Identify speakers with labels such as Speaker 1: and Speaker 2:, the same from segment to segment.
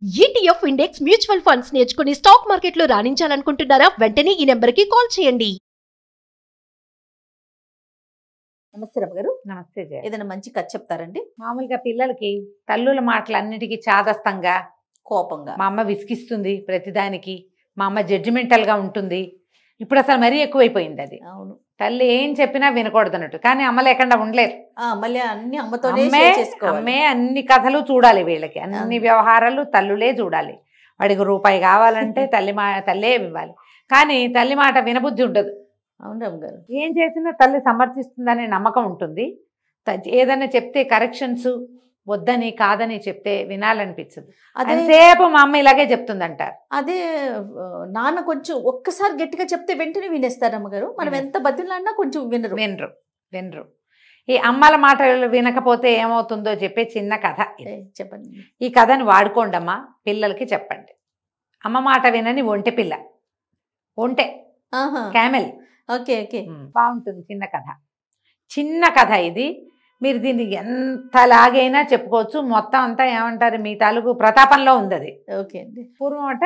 Speaker 1: ETF index mutual funds నేర్చుకుని stock మార్కెట్లో రాణించాలనుకుంటున్నారా? వెంటనే ఈ నెంబర్కి కాల్ చేయండి.
Speaker 2: నమస్తే రమ్మ గారు.
Speaker 3: నమస్తే జయ.
Speaker 2: ఏదైనా మంచి కథ చెప్తారండి?
Speaker 3: మామూలుగా పిల్లలకి తల్లుల మాటలన్నిటికీ చాదస్తంగా
Speaker 2: కోపంగా
Speaker 3: మా అమ్మ విసిగిస్తుంది ప్రతిదానికి, మా అమ్మ జడ్జిమెంటల్ గా ఉంటుంది. ఇప్పుడు అసలు మరీ ఎక్కువైపోయింది అది.
Speaker 2: అవును.
Speaker 3: తల్లి ఏం చెప్పినా వినకూడదు అన్నట్టు. కానీ అమ్మ లేకుండా ఉండలేరు.
Speaker 2: మళ్ళీ అన్ని అమ్మతోనే
Speaker 3: అమ్మే
Speaker 2: షేర్ చేసుకోవాలి.
Speaker 3: అమ్మే అన్ని కథలు చూడాలి, వీళ్ళకి అన్ని వ్యవహారాలు తల్లులే చూడాలి. వాడికి రూపాయి కావాలంటే తల్లే ఇవ్వాలి. కానీ తల్లి మాట వినబుద్ధి ఉండదు.
Speaker 2: అవును రమ్మ గారు.
Speaker 3: ఏం చేసినా తల్లి సమర్థిస్తుందనే నమ్మకం ఉంటుంది. ఏదైనా చెప్తే కరెక్షన్స్ వద్దని కాదని చెప్తే వినాలనిపించదు. అదేసేపు మా అమ్మ ఇలాగే చెప్తుందంటారు.
Speaker 2: అదే నాన్న కొంచెం ఒక్కసారి గట్టిగా చెప్తే వెంటనే వినేస్తారు రమ్మగారు. మనం ఎంత బతిలాడినా కొంచెం వినరు.
Speaker 3: వినరు. ఈ అమ్మల మాటలు వినకపోతే ఏమవుతుందో చెప్పే చిన్న కథ ఇది.
Speaker 2: చెప్పండి.
Speaker 3: ఈ కథని వాడుకోండమ్మా, పిల్లలకి చెప్పండి. అమ్మ మాట వినని ఒంటె పిల్ల, ఒంటె క్యామెల్.
Speaker 2: ఓకే ఓకే,
Speaker 3: బాగుంటుంది. చిన్న కథ ఇది. మీరు దీన్ని ఎంతలాగైనా చెప్పుకోవచ్చు. మొత్తం అంతా ఏమంటారు, మీ తాలూకు ప్రతాపంలో ఉంది అది.
Speaker 2: ఓకే అండి.
Speaker 3: పూర్వం అట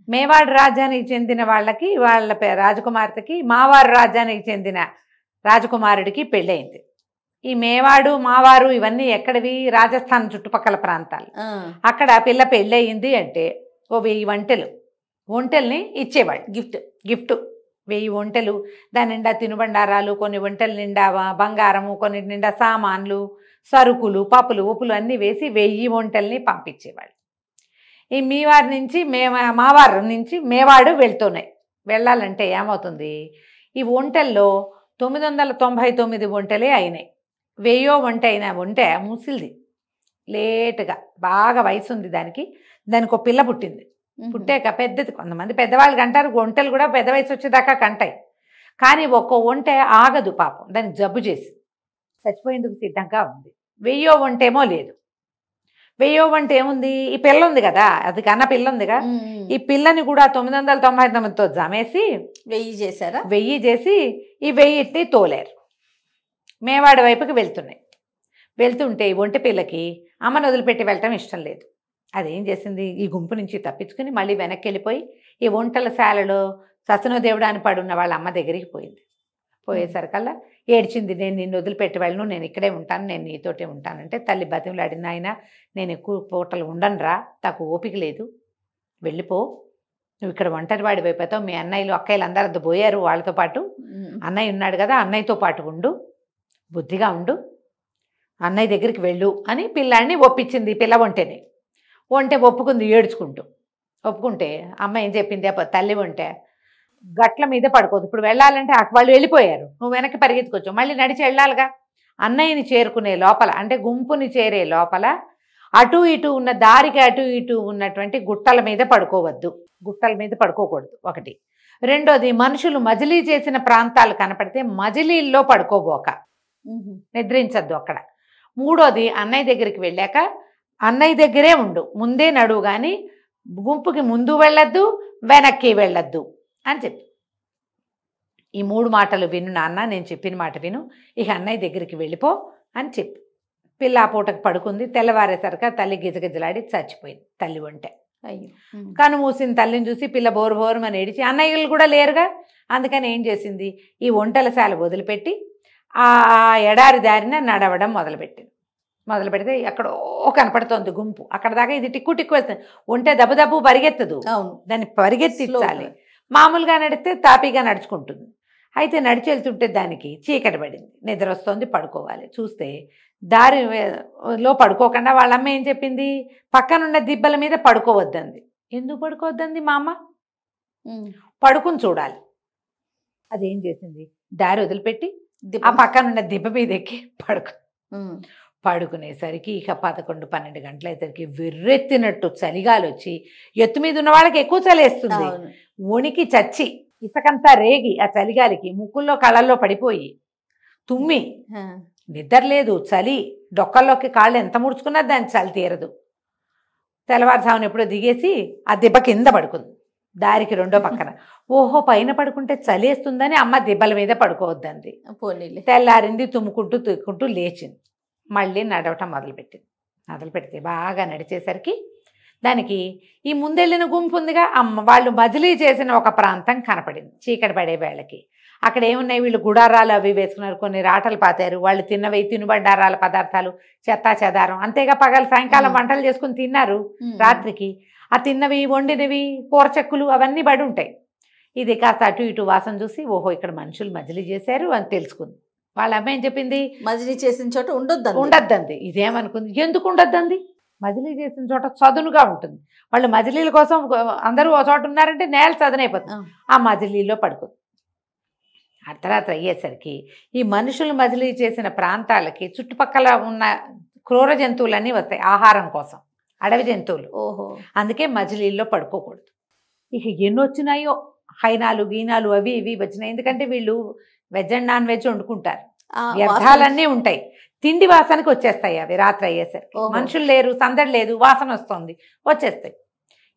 Speaker 3: మేవాడు రాజ్యానికి చెందిన వాళ్ళకి, వాళ్ళ రాజకుమార్తెకి మావారు రాజ్యానికి చెందిన రాజకుమారుడికి పెళ్ళయింది. ఈ మేవాడు మావారు ఇవన్నీ ఎక్కడివి? రాజస్థాన్ చుట్టుపక్కల ప్రాంతాలు. అక్కడ పిల్ల పెళ్ళయింది అంటే ఓ 1000 ఒంటెల్ని ఇచ్చేవాళ్ళు గిఫ్ట్. 1000 ఒంటెలు, దాని నిండా తినుబండారాలు, కొన్ని ఒంటెల నిండా బంగారము, కొన్ని నిండా సామాన్లు, సరుకులు, పప్పులు ఉప్పులు అన్నీ వేసి 1000 ఒంటెల్ని పంపించేవాళ్ళు. ఈ మావారు నుంచి మేవాడు వెళ్ళాలంటే ఏమవుతుంది, ఈ ఒంటెల్లో 999 ఒంటెలే అయినాయి. 1000వ ఒంటె ముసిలిది, లేటుగా బాగా వయసు ఉంది దానికి ఒక పిల్ల పుట్టింది. పుట్టాక పెద్దది, కొంతమంది పెద్దవాళ్ళు కంటారు, ఒంటెలు కూడా పెద్ద వయసు వచ్చేదాకా కంటాయి. కానీ ఒక్కో ఒంటె ఆగదు పాపం, దానికి జబ్బు చేసి చచ్చిపోయేందుకు సిద్ధంగా ఉంది. 1000వ ఒంటేమో లేదు. 1000వ ఒంటె ఏముంది, ఈ పిల్ల ఉంది కదా, అది కన్నా పిల్ల ఉందిగా, ఈ పిల్లని కూడా 999తో జమేసి 1000 చేసి ఈ 1000ని తోలేరు. మేవాడి వైపుకి వెళ్తుంటే ఈ ఒంటె పిల్లకి అమ్మను వదిలిపెట్టి వెళ్ళటం ఇష్టం లేదు. అదేం చేసింది, ఈ గుంపు నుంచి తప్పించుకుని మళ్ళీ వెనక్కి వెళ్ళిపోయి ఈ ఒంటల శాలలో ససనోదేవుడు అని పడున్న వాళ్ళ అమ్మ దగ్గరికి పోయింది. పోయేసరికల్లా ఏడ్చింది, నేను నిన్ను వదిలిపెట్టి వెళ్ళను, నేను ఇక్కడే ఉంటాను, నేను నీతోటే ఉంటానంటే తల్లి బతిమలాడింది, ఆయన నేను ఎక్కువ పూటలు ఉండనురా, నాకు ఓపిక లేదు, వెళ్ళిపో, నువ్వు ఇక్కడ ఒంటరి వాడి అయిపోతావు, మీ అన్నయ్యలు అక్కయ్యలు అందరూ పోయారు, వాళ్ళతో పాటు అన్నయ్య ఉన్నాడు కదా, అన్నయ్యతో పాటు ఉండు, బుద్ధిగా ఉండు, అన్నయ్య దగ్గరికి వెళ్ళు అని పిల్లాడిని ఒప్పించింది. పిల్ల ఒంటె ఒప్పుకుంది, ఒప్పుకుంటే అమ్మ ఏం చెప్పింది, తల్లి ఒంటె గట్ల మీద పడుకోదు. ఇప్పుడు వెళ్ళాలంటే వాళ్ళు వెళ్ళిపోయారు, నువ్వు వెనక్కి పరిగెత్తుకోవచ్చు, మళ్ళీ నడిచి వెళ్ళాలిగా. అన్నయ్యని చేరుకునే లోపల, అంటే గుంపుని చేరే లోపల అటు ఇటు ఉన్న దారికి అటు ఇటు ఉన్నటువంటి గుట్టల మీద పడుకోవద్దు, గుట్టల మీద పడుకోకూడదు ఒకటి. రెండోది, మనుషులు మజిలీ చేసిన ప్రాంతాలు కనపడితే మజిలీల్లో పడుకోబోక, నిద్రించద్దు అక్కడ. మూడోది, అన్నయ్య దగ్గరికి వెళ్ళాక అన్నయ్య దగ్గరే ఉండు, ముందే నడువు, కానీ గుంపుకి ముందు వెళ్ళొద్దు, వెనక్కి వెళ్ళొద్దు అని చెప్పి. ఈ 3 మాటలు విను నాన్న, నేను చెప్పిన మాట విను, ఇక అన్నయ్య దగ్గరికి వెళ్ళిపో అని చెప్పి పిల్ల ఆ పూటకు పడుకుంది. తెల్లవారేసరికి తల్లి గిజగిజలాడి చచ్చిపోయింది. తల్లి ఒంటె కను మూసిన తల్లిని చూసి పిల్ల బోరుమని ఏడిచి, అన్నయ్యలు కూడా లేరుగా, అందుకని ఏం చేసింది, ఈ ఒంటెల శాల వదిలిపెట్టి ఆ ఎడారి దారిన నడవడం మొదలుపెడితే ఎక్కడో కనపడుతోంది గుంపు. అక్కడ దాకా ఇది టిక్కు వెళ్తుంది. ఒంటె దబ్బు పరిగెత్తదు, దాన్ని పరిగెత్తించాలి. మామూలుగా నడిస్తే తాపీగా నడుచుకుంటుంది. అయితే నడిచి వెళ్తుంటే దానికి చీకటి పడింది, నిద్ర వస్తుంది, పడుకోవాలి. చూస్తే దారిలో పడుకోకుండా వాళ్ళమ్మ ఏం చెప్పింది, పక్కనున్న దిబ్బల మీద పడుకోవద్దంది. ఎందుకు పడుకోవద్దంది మా అమ్మ, పడుకుని చూడాలి. అదేం చేసింది, దారి వదిలిపెట్టి ఆ పక్కనున్న దిబ్బ మీద ఎక్కి పడుకునేసరికి ఇక 11-12 గంటల అయ్యేసరికి వెర్రెత్తినట్టు చలిగాలి వచ్చి, ఎత్తు మీద ఉన్న వాళ్ళకి ఎక్కువ చలేస్తుంది, వణికి చచ్చి ఇసకంతా రేగి ఆ చలిగాలికి ముక్కుల్లో కళ్ళల్లో పడిపోయి తుమ్మి, నిద్ర లేదు, చలి, డొక్కల్లోకి కాళ్ళు ఎంత ముడుచుకున్నా దాని చలి తీరదు. తెల్లవారుజామున ఎప్పుడో దిగేసి ఆ దిబ్బ కింద పడుకుంది, దారికి రెండో పక్కన. ఓహో, పైన పడుకుంటే చలేస్తుందని అమ్మ దిబ్బల మీద పడుకోవద్దంది. తెల్లారింది, తుమ్ముకుంటూ లేచింది, మళ్ళీ నడవటం మొదలుపెట్టింది. బాగా నడిచేసరికి దానికి ఈ ముందెళ్ళిన గుంపు ఉందిగా, వాళ్ళు బదిలీ చేసిన ఒక ప్రాంతం కనపడింది చీకటి పడే వేళకి. అక్కడ ఏమున్నాయి, వీళ్ళు గుడారాలు అవి వేసుకున్నారు, కొన్ని రాటలు పాతారు, వాళ్ళు తిన్నవి తినుబండారాల పదార్థాలు, చెత్తా చెదారం, అంతేగా పగలు సాయంకాలం వంటలు చేసుకుని తిన్నారు రాత్రికి. ఆ తిన్నవి వండినవి కూరచెక్కులు అవన్నీ పడి ఉంటాయి. ఇది కాస్త అటు ఇటు వాసన చూసి ఓహో ఇక్కడ మనుషులు మజిలీ చేశారు అని తెలుసుకుంది. వాళ్ళ అమ్మాయి ఏం చెప్పింది,
Speaker 2: మజిలీ చేసిన చోట
Speaker 3: ఉండొద్దంది. ఇదేమనుకుంది, ఎందుకు ఉండొద్దంది, మజిలీ చేసిన చోట చదునుగా ఉంటుంది. వాళ్ళు మజిలీల కోసం అందరూ ఒక చోట ఉన్నారంటే నేల చదునైపోతుంది. ఆ మజిలీలో పడుకుంది. అర్ధరాత్రి అయ్యేసరికి ఈ మనుషులు మజిలీ చేసిన ప్రాంతాలకి చుట్టుపక్కల ఉన్న క్రూర జంతువులన్నీ వస్తాయి ఆహారం కోసం, అడవి జంతువులు.
Speaker 2: ఓహో, అందుకే
Speaker 3: మజిలీల్లో పడుకోకూడదు. ఇక ఎన్ని వచ్చినాయో, హైనాలు గీనాలు అవి ఇవి వచ్చినాయి. ఎందుకంటే వీళ్ళు వెజ్ అండ్ నాన్ వెజ్ వండుకుంటారు, వ్యర్థాలన్నీ ఉంటాయి. తిండి వాసనకి వచ్చేస్తాయి అవి రాత్రి అయ్యేసరికి. మనుషులు లేరు, సందడి లేదు, వాసన వస్తుంది, వచ్చేస్తాయి.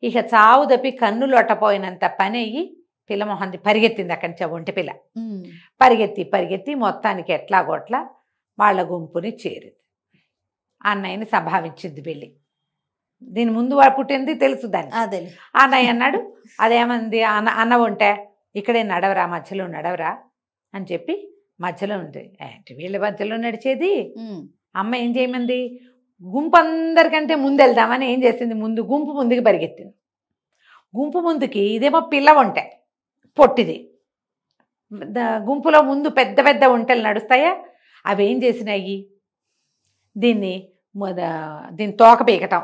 Speaker 3: ఇక చావు దప్పి కన్నులు అట్టపోయినంత పని అయ్యి పిల్లమోహంది పరిగెత్తింది అక్కడి నుంచి. ఒంటి పిల్ల పరిగెత్తి మొత్తానికి ఎట్లాగోట్లా వాళ్ళ గుంపుని చేరింది. అన్నయ్యని సంభావించింది వెళ్ళి. దీని ముందు వాడు పుట్టింది తెలుసు దాన్ని. అన్నయ్య అన్నాడు, అదేమంది అన్న ఉంటే ఇక్కడే నడవరా, మధ్యలో నడవరా అని చెప్పి మధ్యలో ఉంది. వీళ్ళ మధ్యలో నడిచేది. అమ్మ ఏం చేయమంది, గుంపు అందరికంటే ముందు వెళ్దామని ఏం చేసింది, గుంపు ముందుకి పరిగెత్తింది. గుంపు ముందుకి ఇదేమో పిల్ల వంట పొట్టిది. గుంపులో ముందు పెద్ద పెద్ద ఒంటెలు నడుస్తాయా, అవి ఏం చేసినాయి, దీన్ని తోక పీకటం,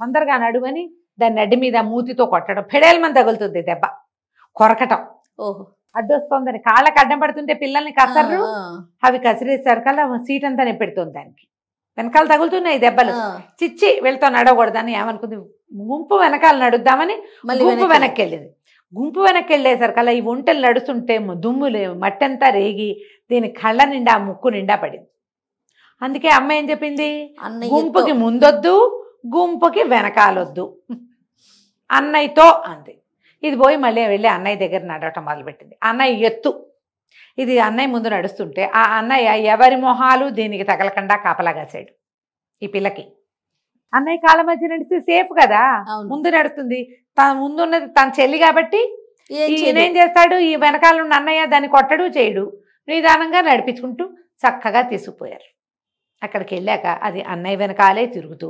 Speaker 3: తొందరగా నడువని దాన్ని అడ్డి మీద మూతితో కొట్టడం, పెడేలమని తగులుతుంది దెబ్బ, కొరకటం. ఓహో, అడ్డొస్తుందని కాళ్ళకి అడ్డం పడుతుంటే పిల్లల్ని కసర్రు, అవి కసిరేసరికల్లా సీట్ అంతా నిప్పెడుతుంది దానికి. వెనకాల తగులుతున్నాయి దెబ్బలు. చిచ్చి వీళ్ళతో నడవకూడదని ఏమనుకుంది, గుంపు వెనకాల నడుద్దామని గుంపు వెనక్కి వెళ్ళింది. గుంపు వెనక్కి వెళ్ళేసరికల్లా ఈ ఒంటెలు నడుస్తుంటే దుమ్ములు మట్టంతా రేగి దీని కళ్ళ నిండా ముక్కు నిండా పడింది. అందుకే అమ్మ ఏం చెప్పింది, గుంపుకి ముందొద్దు, గుంపుకి వెనకాలొద్దు, అన్నయ్యతో అంది. ఇది పోయి మళ్ళీ వెళ్ళి అన్నయ్య దగ్గర నడవటం మొదలుపెట్టింది. అన్నయ్య ఎత్తు, ఇది అన్నయ్య ముందు నడుస్తుంటే ఆ అన్నయ్య ఎవరి మొహాలు దీనికి తగలకుండా కాపలా కాసాడు ఈ పిల్లకి. అన్నయ్య కాళ్ళ మధ్య నడిస్తే సేఫ్ కదా, ముందు నడుస్తుంది, తన ముందున్నది తన చెల్లి కాబట్టి ఈయనేం చేస్తాడు, ఈ వెనకాల ఉన్న అన్నయ్య దాన్ని కొట్టడు చేయడు, నిదానంగా నడిపించుకుంటూ చక్కగా తీసుకుపోయారు. అక్కడికి వెళ్ళాక అది అన్నయ్య వెనకాలే తిరుగుతూ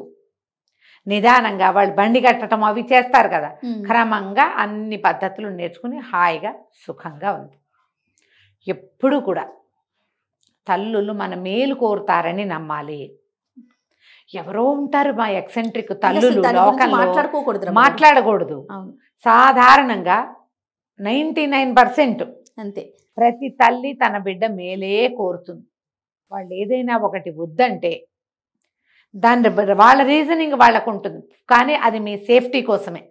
Speaker 3: నిదానంగా వాళ్ళు బండి కట్టడం అవి చేస్తారు కదా, క్రమంగా అన్ని పద్ధతులు నేర్చుకుని హాయిగా సుఖంగా ఉంది. ఎప్పుడు కూడా తల్లులు మన మేలు కోరుతారని నమ్మాలి. ఎవరో ఉంటారు మా ఎక్సెంట్రిక్ తల్లులు, మాట్లాడకూడదు. సాధారణంగా 99%
Speaker 2: అంతే,
Speaker 3: ప్రతి తల్లి తన బిడ్డ మేలే కోరుతుంది. వాళ్ళు ఏదైనా ఒకటి వద్దంటే దాని వాళ్ళ రీజనింగ్ వాళ్ళకు ఉంటుంది, కానీ అది మీ సేఫ్టీ కోసమే.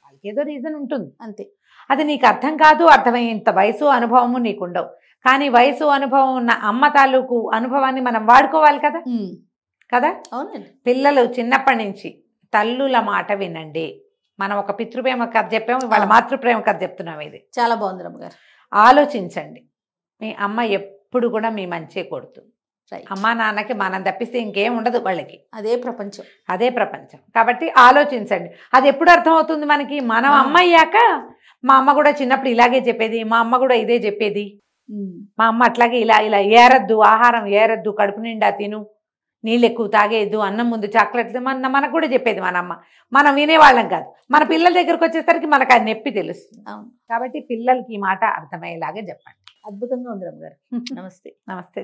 Speaker 3: వాళ్ళకి ఏదో రీజన్ ఉంటుంది అంతే. అది నీకు అర్థం కాదు, అర్థమయ్యేంత వయసు అనుభవము నీకుండవు. కానీ వయసు అనుభవం ఉన్న అమ్మ తాలూకు అనుభవాన్ని మనం వాడుకోవాలి కదా. అవునండి. పిల్లలు చిన్నప్పటి నుంచి తల్లుల మాట వినండి. మనం ఒక పితృప్రేమ కథ చెప్పాము, వాళ్ళ మాతృప్రేమ కథ చెప్తున్నాం. ఇది
Speaker 2: చాలా బాగుంది రమ్మగారు.
Speaker 3: ఆలోచించండి, మీ అమ్మ ఎప్పుడు కూడా మీ మంచి కొడుతుంది. అమ్మా నాన్నకి మనం తప్పిస్తే ఇంకేం ఉండదు వాళ్ళకి, అదే ప్రపంచం. కాబట్టి ఆలోచించండి. అది ఎప్పుడు అర్థమవుతుంది మనకి, మనం అమ్మ అయ్యాక. మా అమ్మ కూడా చిన్నప్పుడు ఇలాగే చెప్పేది, మా అమ్మ కూడా ఇదే చెప్పేది. మా అమ్మ అట్లాగే ఇలా ఏరద్దు, ఆహారం ఏరద్దు, కడుపు నిండా తిను, నీళ్ళు ఎక్కువ తాగేద్దు, అన్నం ముందు చాక్లెట్లు, మనకు కూడా చెప్పేది మన అమ్మ. మనం వినేవాళ్ళం కాదు. మన పిల్లల దగ్గరకు వచ్చేసరికి మనకు అది నొప్పి తెలుస్తుంది. కాబట్టి పిల్లలకి ఈ మాట అర్థమయ్యేలాగా చెప్పండి.
Speaker 2: అద్భుతంగా ఉంది రమ్మ గారు. నమస్తే.
Speaker 3: నమస్తే.